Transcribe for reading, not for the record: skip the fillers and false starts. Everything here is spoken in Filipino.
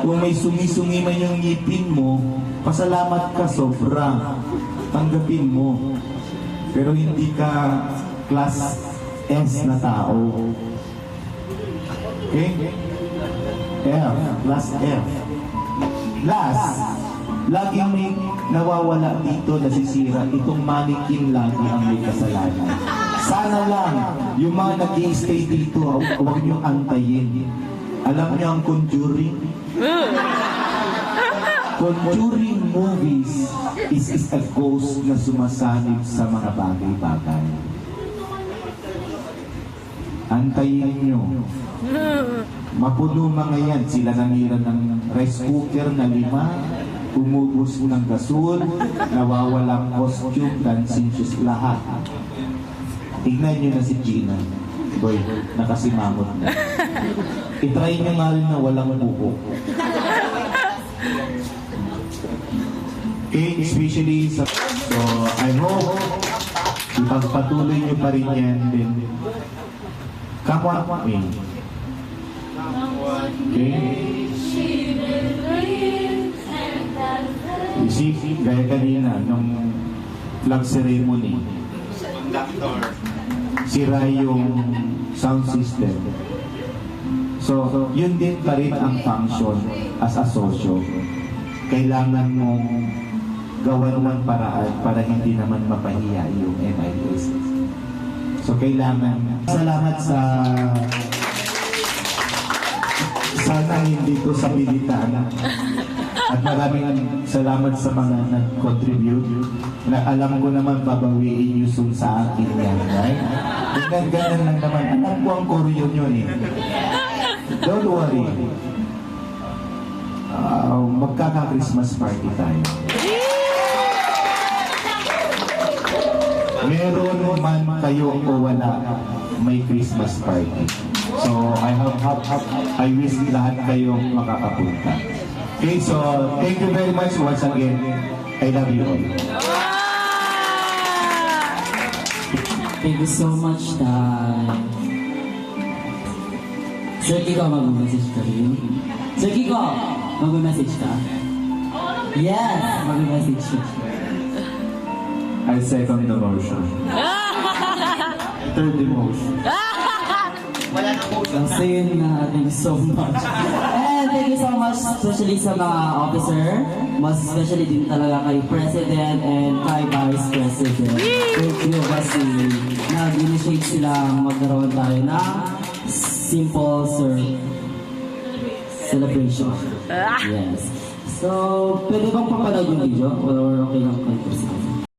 kung may sungi-sungi man yung ngipin mo, pasalamat ka sobra. Tanggapin mo. Pero hindi ka class S na tao. Okay? F. Class F. Last. Laging may nawawala dito, nasisira. Itong mannequin lagi ang may kasalanan. Sana lang, yung mga nag-i-stay dito, huwag niyong antayin. Alam niyo ang Conjuring? Conjuring movies is a ghost na sumasanib sa mga bagay-bagay. Antayin niyo. Mapuno mga yan. Sila nangira ng rice cooker na 5, umubos ng gasol, nawawalang costume, dancing shoes, lahat. Tignan nyo na si Gina. Boy, nakasimangot na. I-try nyo nga rin na walang buko. Okay, especially sa... So, I hope ipagpatuloy nyo pa rin yan din. Kapwa me. Okay? You see, gaya kanina, nung flag ceremony, sira yung sound system. So, yun din pa rin ang function as a sosyo. Kailangan mong gawan ng paraan para hindi naman mapahiya yung MIS. So, kailangan. Salamat sa sana hindi ko sa militan. At maraming salamat sa mga nag-contribute. Na alam ko naman babawiin yung sa akin yan, right? Ganyan lang naman. Alam ko ang koryo nyo eh. Don't worry. Magkaka-Christmas party tayo. Meron man kayo o wala, may Christmas party. So, I wish lahat kayo makakapunta. Okay, so thank you very much once again. I love you all. Thank you so much, Tay. Sir Kiko, mag-message ka rin? Sir Kiko, mag-message ka? Yes, mag-message ka. I second the motion. Third emotion. Wala na motion. Same na, thank you so much. And thank you so much, especially sa mga officer, mas especially din talaga kay President and kay Vice President. Thank you kasi nag-initiate silang magkaroon tayo ng simple celebration. Yes. So, pwede bang papanood yung video? Or okay lang kay President?